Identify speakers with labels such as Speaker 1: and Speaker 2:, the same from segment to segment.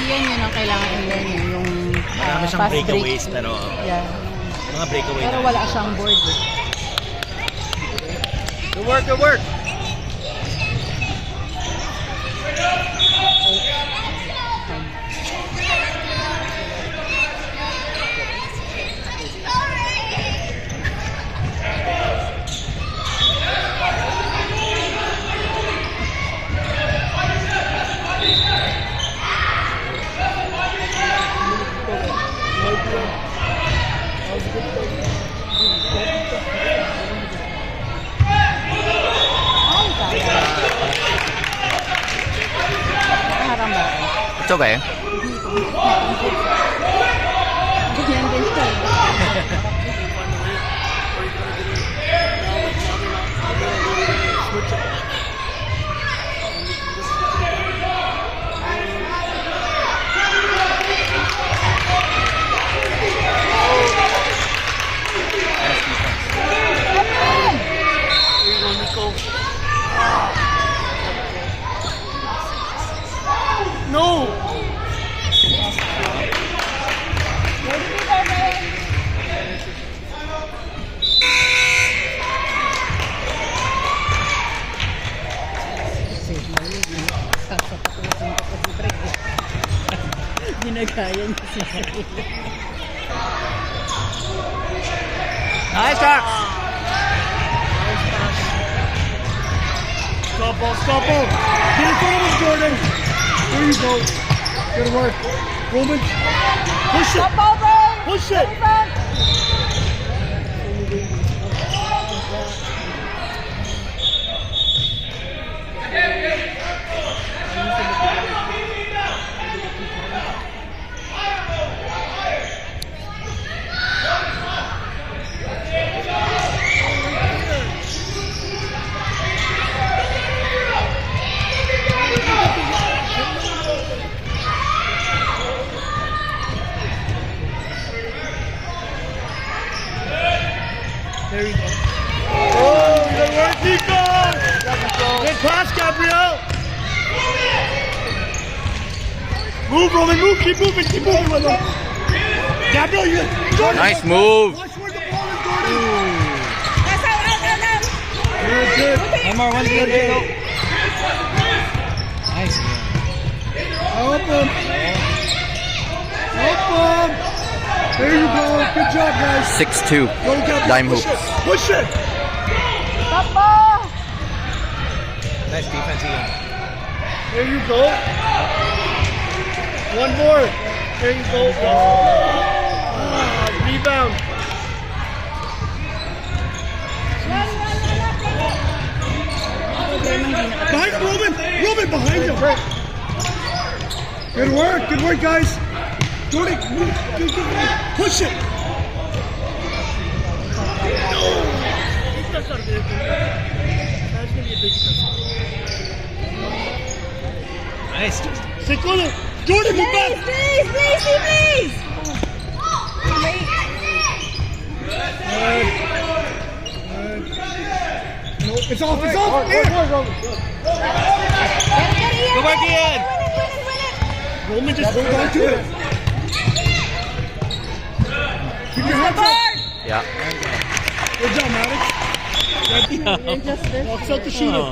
Speaker 1: yun ang kailangan i-learn niya, yung
Speaker 2: Marami siyang
Speaker 1: fast
Speaker 2: breakaways,
Speaker 1: break.
Speaker 2: pero
Speaker 1: Yeah.
Speaker 2: mga breakaway
Speaker 1: Pero
Speaker 2: na.
Speaker 1: wala siyang board eh.
Speaker 2: Good work, good work!
Speaker 1: Nakaharang ba ako?
Speaker 3: It's okay.
Speaker 1: Ganyan din siya eh.
Speaker 2: No!
Speaker 1: Ginagaya niya si
Speaker 2: Nice, Sharks! Stop ball, stop ball! Get in front of him, Jordan! There you go. Good work. Roman, push it! Push it! There you go. Oh, good work, Nico! Good pass, Gabriel! Move, Roman, move, keep moving, with him. Gabriel, you... Jordan,
Speaker 3: Nice move.
Speaker 2: watch where the ball is, Jordan. Good, good.
Speaker 3: One more, one's good. There you go. Nice.
Speaker 2: Help him. Help him. There you go. Good job, guys.
Speaker 3: 6-2.
Speaker 2: Go, Gabriel.
Speaker 3: Dime
Speaker 2: Push
Speaker 3: hoops.
Speaker 2: it. Push it.
Speaker 3: Nice defense, Ian.
Speaker 2: There you go. One more. There you go. Rebound. Behind Roman. Roman behind him. Good work. Good work, guys. Jordan, push it.
Speaker 3: Nice.
Speaker 2: Stick on it. Jordan, move back.
Speaker 1: Please!
Speaker 2: No, it's off. It's off. Here.
Speaker 3: Good work, Ian.
Speaker 2: Roman, just hold on to it. Keep your hands up.
Speaker 3: Yeah.
Speaker 2: Good job, Maddox. Walks out the shooter.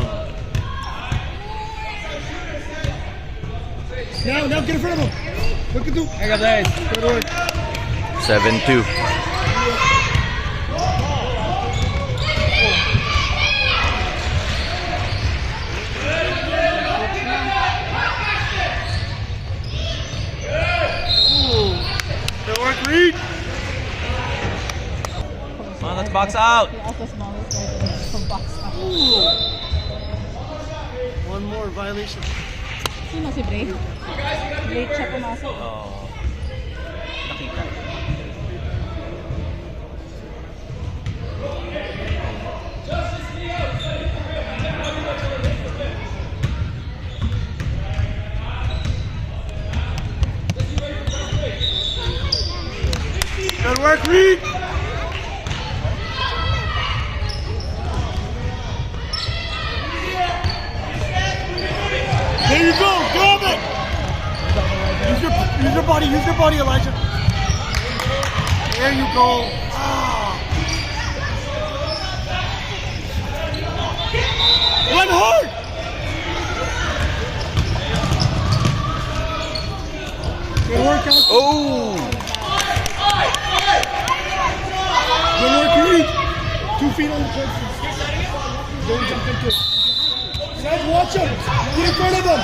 Speaker 2: Now get in front of him. Look at the. I got that. Good work.
Speaker 3: 7-2.
Speaker 2: Good work, Reed.
Speaker 3: Come on, let's box out.
Speaker 2: One more violation.
Speaker 1: Sino si Bray? Late siya pumasok.
Speaker 3: Oh. Nakita.
Speaker 2: Good work, Reed. There you go. Grab it. You Use your body, Elijah. There you go. Run hard. Good work, Alex.
Speaker 3: Oh!
Speaker 2: Good work, Reed. 2 feet on the plate. Don't jump into it. Seth, watch him. Get in front of him.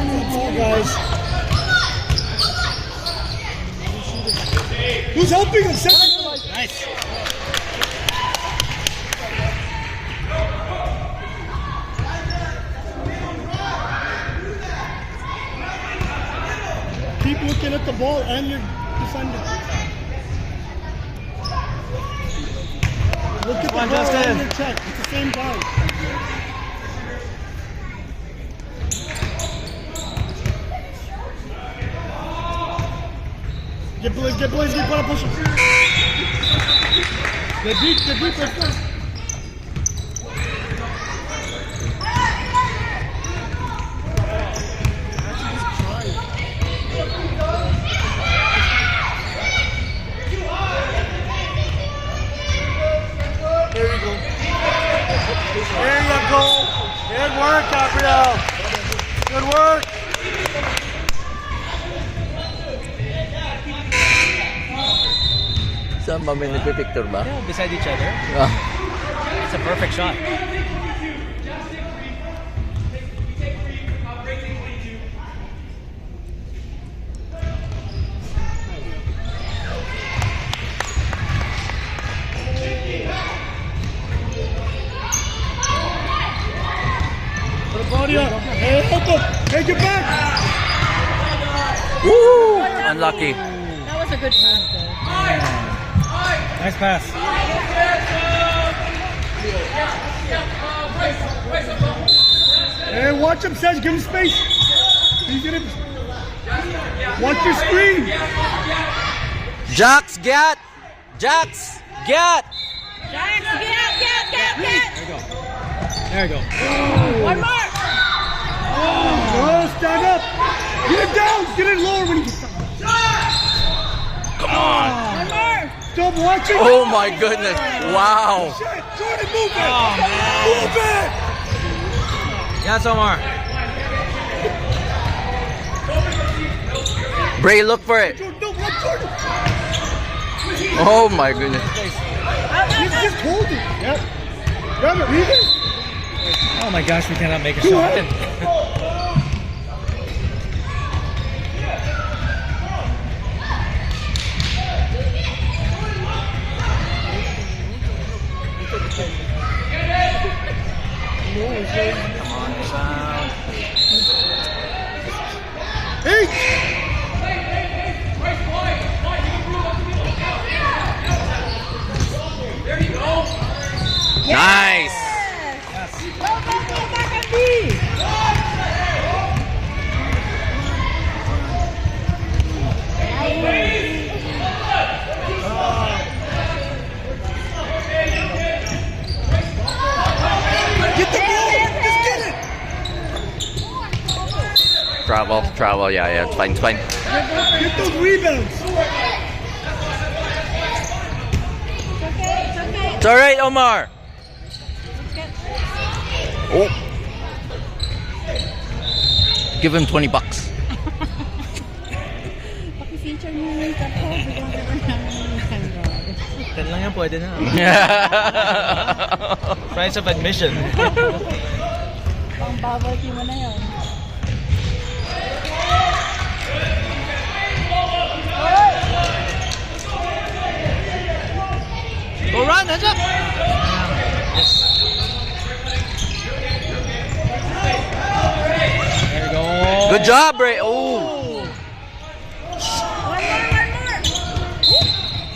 Speaker 2: Good ball, guys. Who's helping him? Seth.
Speaker 3: Nice.
Speaker 2: Keep looking at the ball and your defender. Look at the
Speaker 3: Come on,
Speaker 2: ball
Speaker 3: Justin.
Speaker 2: and your check. It's the same guy. Get Blaze, get gotta push him. Get deep, let's go. There you go. There you go. Good work, Gabriel. Good work.
Speaker 3: Saan ba may nagpipicture ba?
Speaker 4: Yeah, beside each other.
Speaker 3: Ah.
Speaker 4: It's a perfect shot.
Speaker 2: Put a body up. Hey, help him. Take it back.
Speaker 3: Woo! Unlucky.
Speaker 1: That was a good pass, though.
Speaker 4: Nice pass.
Speaker 2: Hey, watch him, Seth. Give him space. He's gonna... Watch your screen.
Speaker 3: Jax, get! Jax, get!
Speaker 1: Jax, get!
Speaker 4: There you go.
Speaker 1: One more!
Speaker 2: Oh, stand up. Get it down. Get it lower when he gets down.
Speaker 3: Come on!
Speaker 1: One more!
Speaker 2: Stop watching.
Speaker 3: Oh my goodness! Wow!
Speaker 2: Shit. Jordan, move it.
Speaker 4: Oh, man.
Speaker 2: Move it.
Speaker 4: Yes, Omar.
Speaker 3: Bray, look for it!
Speaker 2: Jordan, no, let Jordan.
Speaker 3: Oh my goodness!
Speaker 2: Just hold it. Yep. Grab it. Read it.
Speaker 4: Oh my gosh, we cannot make a
Speaker 2: Go
Speaker 4: shot.
Speaker 2: ahead.
Speaker 4: Come on, sound.
Speaker 2: Hey.
Speaker 3: Nice!
Speaker 1: Go, back and be!
Speaker 2: Get the ball. Just get it.
Speaker 3: Travel, yeah, it's fine, it's fine.
Speaker 2: Get those rebounds.
Speaker 1: It's okay.
Speaker 3: It's alright, Omar! Oh! Give him $20.
Speaker 1: Paki-feature mo yung makeup ko. Bigyan ka ba namin.
Speaker 4: Then lang yan, pwede na. Price of admission.
Speaker 1: Pang bubble tea mo na yun.
Speaker 4: Go run, hands up! There you go.
Speaker 3: Good job, Bray! Oh!
Speaker 1: One more!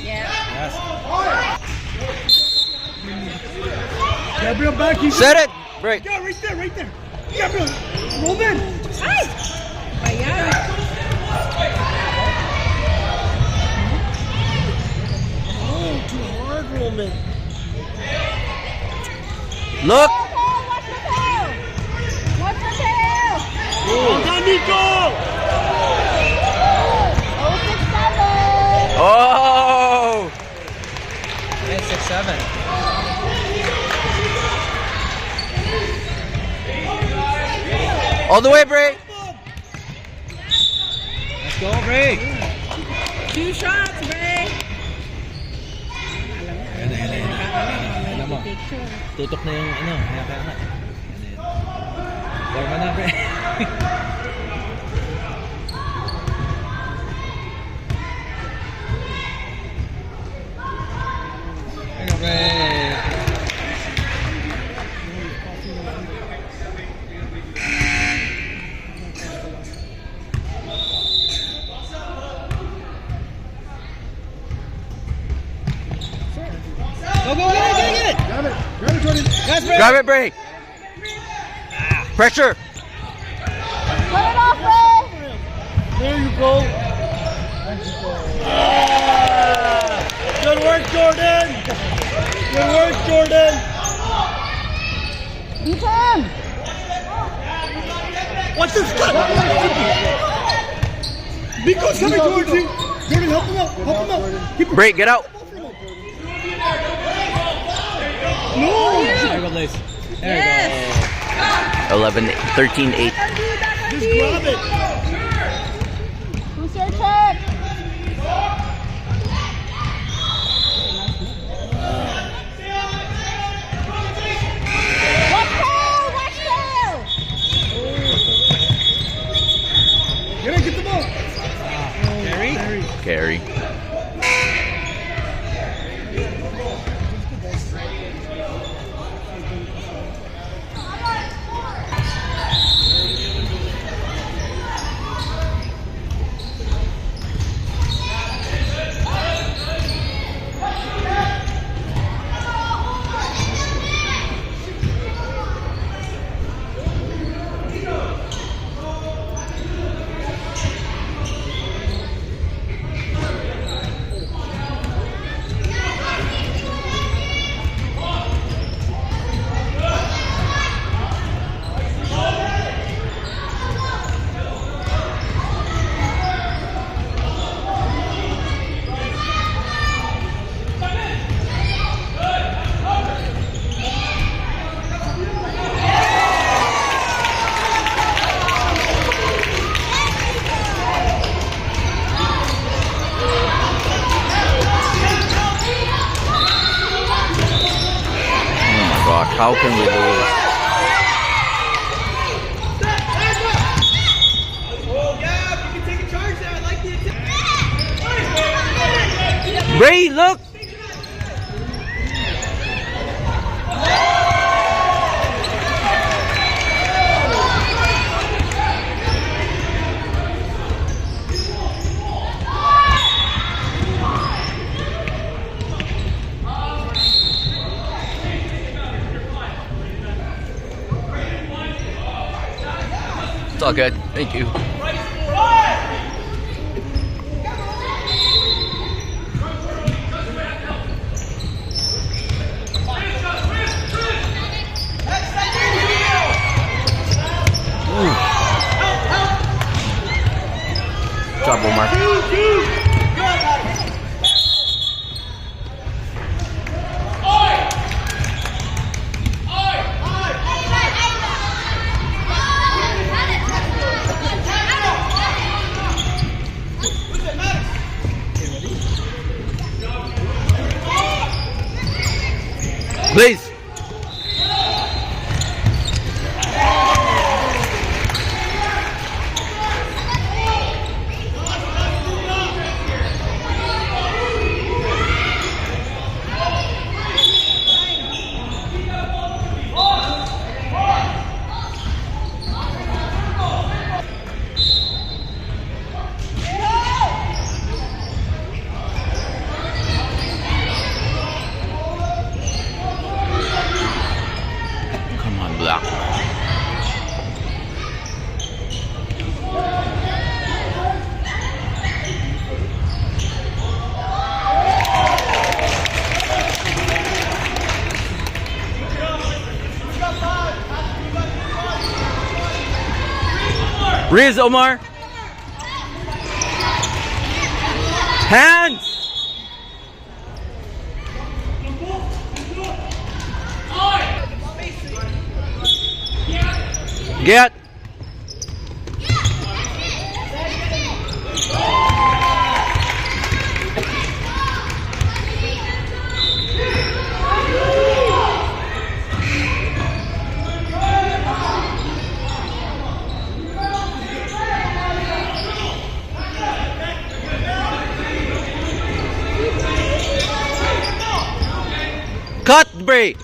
Speaker 1: Yeah.
Speaker 4: Yes.
Speaker 2: Gabriel back. He's
Speaker 3: Set it! Bray!
Speaker 2: Yeah, right there. Gabriel, roll in.
Speaker 1: Ay! Ayan.
Speaker 2: Oh, too hard, Roman.
Speaker 3: Look!
Speaker 1: Watch the tail! Watch the tail!
Speaker 4: 7.
Speaker 3: All the way, break.
Speaker 4: Let's go, break.
Speaker 1: 2 shots, Bray.
Speaker 4: Alam mo.
Speaker 1: Picture.
Speaker 4: Tutok na yung ano, kaya nga. Forma na, break. Break. Go, get it!
Speaker 2: Grab it. Grab it, Jordan.
Speaker 4: Yes, break!
Speaker 3: Grab it, break. Pressure.
Speaker 2: There you go. Good work, Jordan. Good work, Jordan. Watch this cut. Nico's coming towards you. Jordan, help him out. Help him out. Keep him.
Speaker 3: Break, get out.
Speaker 2: No.
Speaker 4: There we go, Blaze. There we go.
Speaker 3: 11, 13, 8.
Speaker 2: Just grab it.
Speaker 1: Who's your check? Watch tail!
Speaker 2: Get it. Get the ball.
Speaker 4: Carry?
Speaker 3: Carry. How can we lose? Bray, look! It's all good. Thank you. Good job, Omar. Please. Black. Riz, Omar. Hands. Get. Cut, Bray.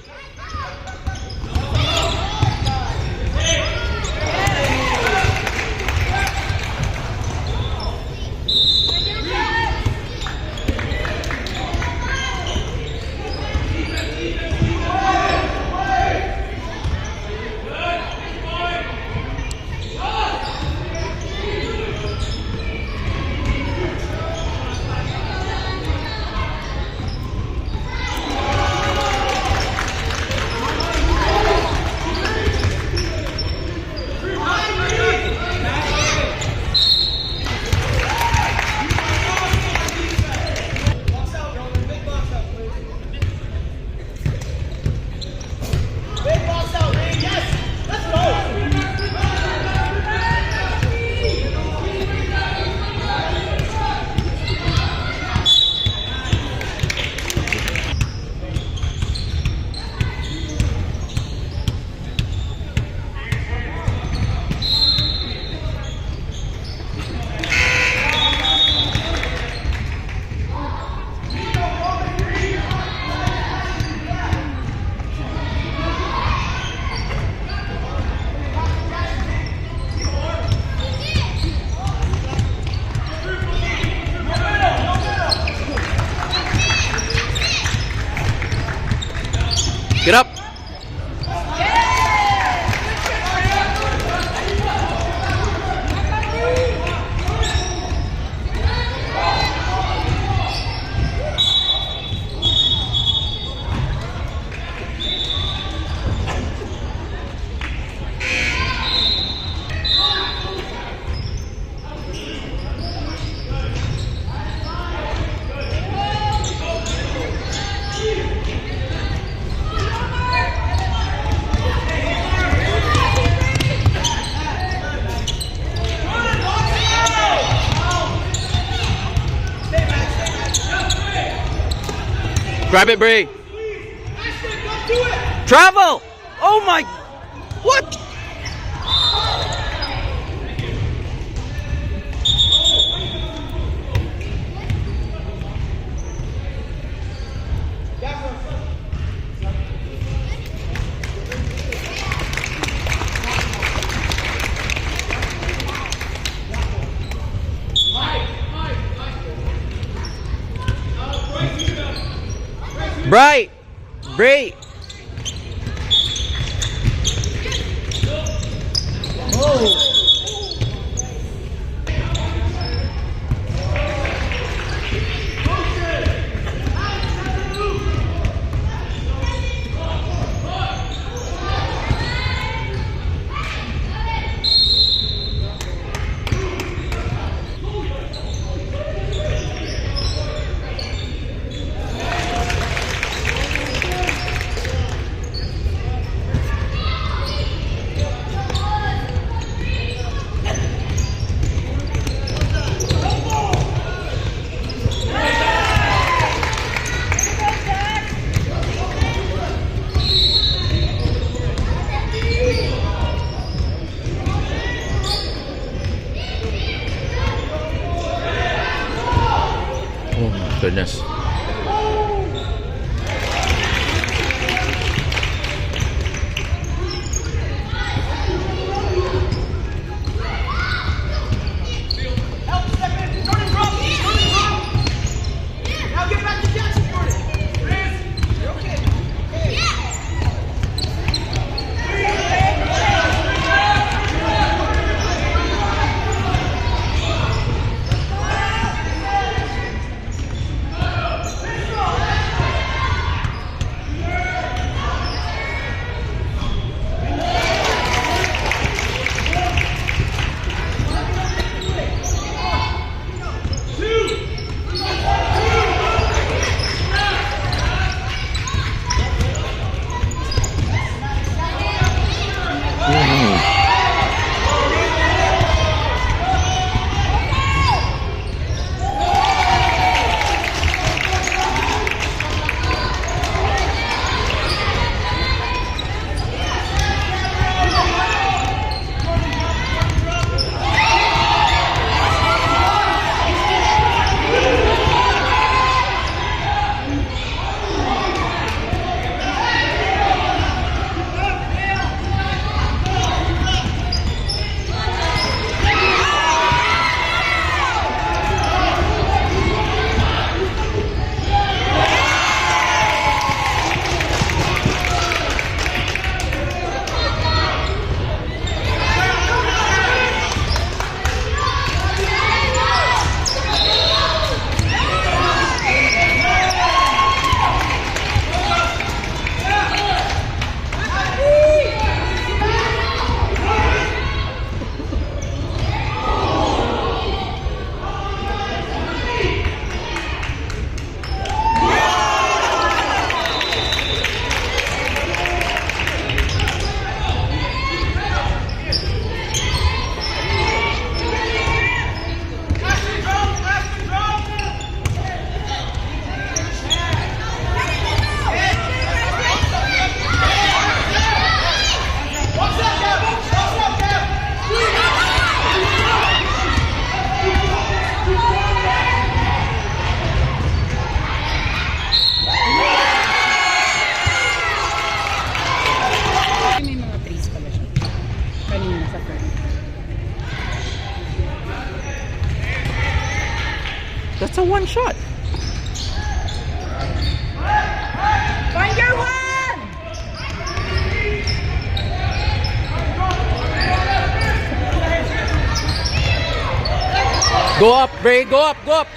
Speaker 3: Get up. Grab it, Bree. Travel! Oh my... What? Bright! Bree! Oh my goodness.
Speaker 1: kanina sa friend.
Speaker 3: That's a one shot.
Speaker 1: Find your one!
Speaker 3: Go up, Bray. Go up, go up.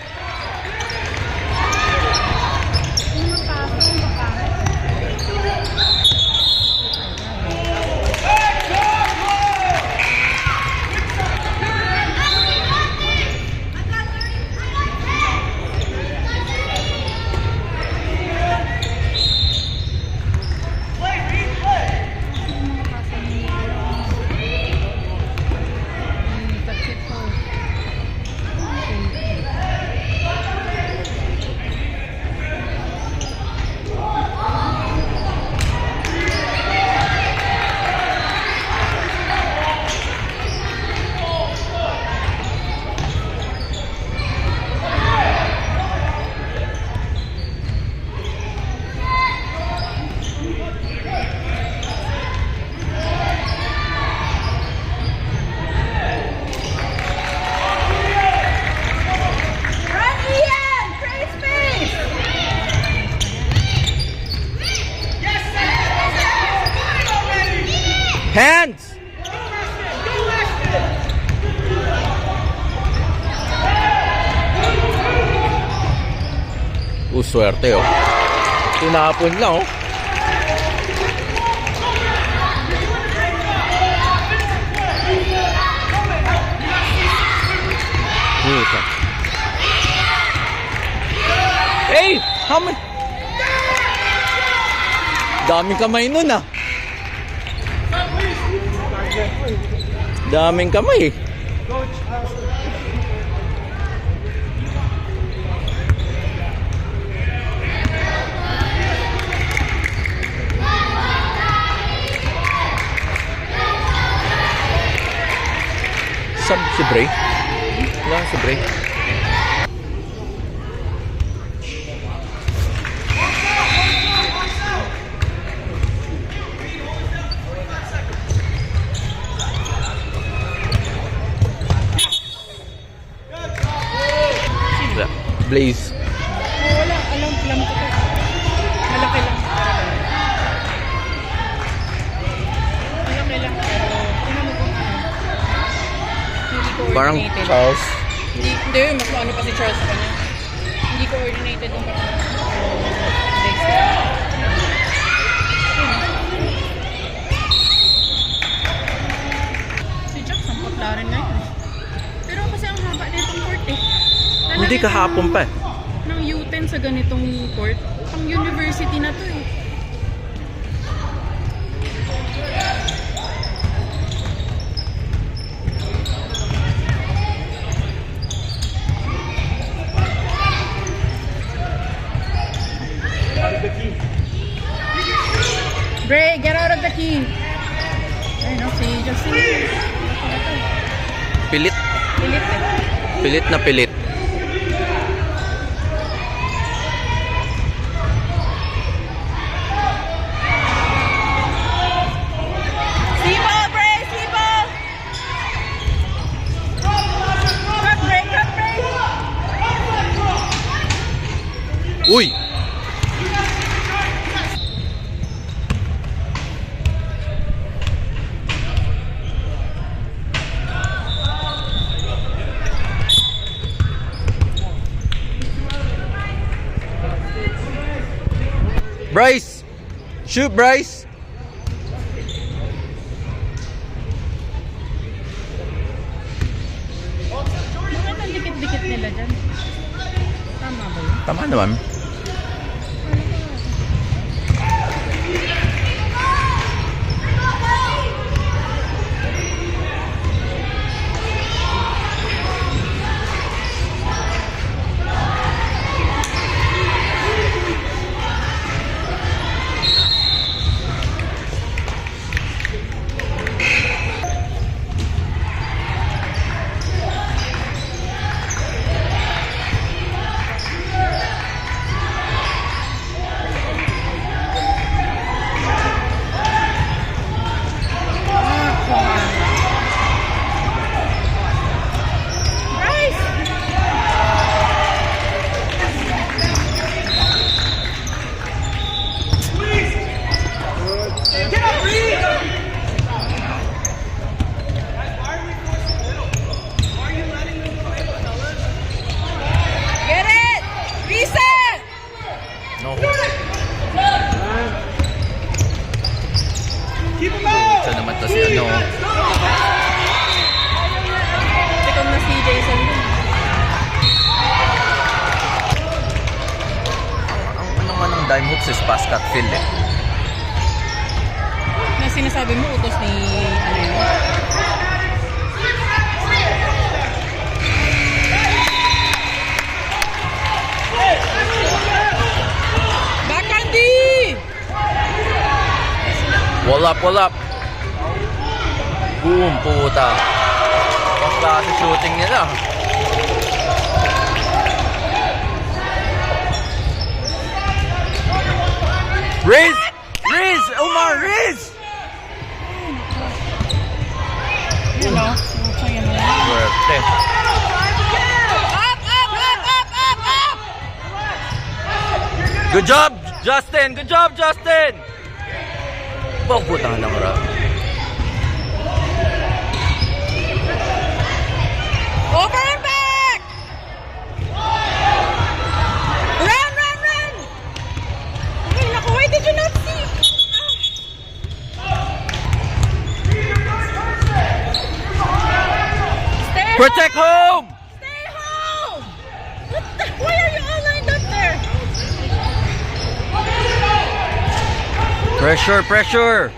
Speaker 3: Hands! Swerte oh. Tinapon lang oh. Puta. Hey! How many? Daming kamay nun ah. Daming kamay eh. Sab si Bray? Wala si Bray. Blaze.
Speaker 1: Wala, alam ko to. Malaki lang. Malaki lang, pero tingnan mo kung ano. Hindi
Speaker 3: Parang
Speaker 1: coordinated.
Speaker 3: Charles.
Speaker 1: Hindi, mas ano pa si Charles sa kanya. Hindi coordinated yung legs. Si Jackson, putla rin ngayon. Pero kasi ang haba nitong court eh.
Speaker 3: Hindi kahapon pa eh.
Speaker 1: Ng U10 sa ganitong court. Pang university na to eh. Bray, get out of the key. Ayun no, si Justin.
Speaker 3: Pilit.
Speaker 1: Pilit eh.
Speaker 3: Pilit na pilit.
Speaker 1: Sibo, Bray, Sibo! Cut, Bray, cut, Bray!
Speaker 3: Uy! Bryce! Shoot, Bryce!
Speaker 1: Bakit ang dikit-dikit nila dyan? Tama ba yun?
Speaker 3: Tama naman. si ano.
Speaker 1: Ikaw na si Jason.
Speaker 3: Ang ano nga ng dime hooks is pass cut field eh.
Speaker 1: Na sinasabi mo, utos ni ano yun? Backhandy!
Speaker 3: Wall up, wall up. Boom, puta. Ang klase shooting nila. Riz! Riz! Omar, Riz!
Speaker 1: Yan o. Sayang mo.
Speaker 3: Swerte.
Speaker 1: Up, up, up, up, up, up!
Speaker 3: Good job, Justin! Good job, Justin! Bang putang lang, Rob.
Speaker 1: Over and back! Run, run, run! Ay, naku, why did you not see? Stay
Speaker 3: Protect home!
Speaker 1: Stay home! What the? Why are you all lined up there?
Speaker 3: Pressure, pressure!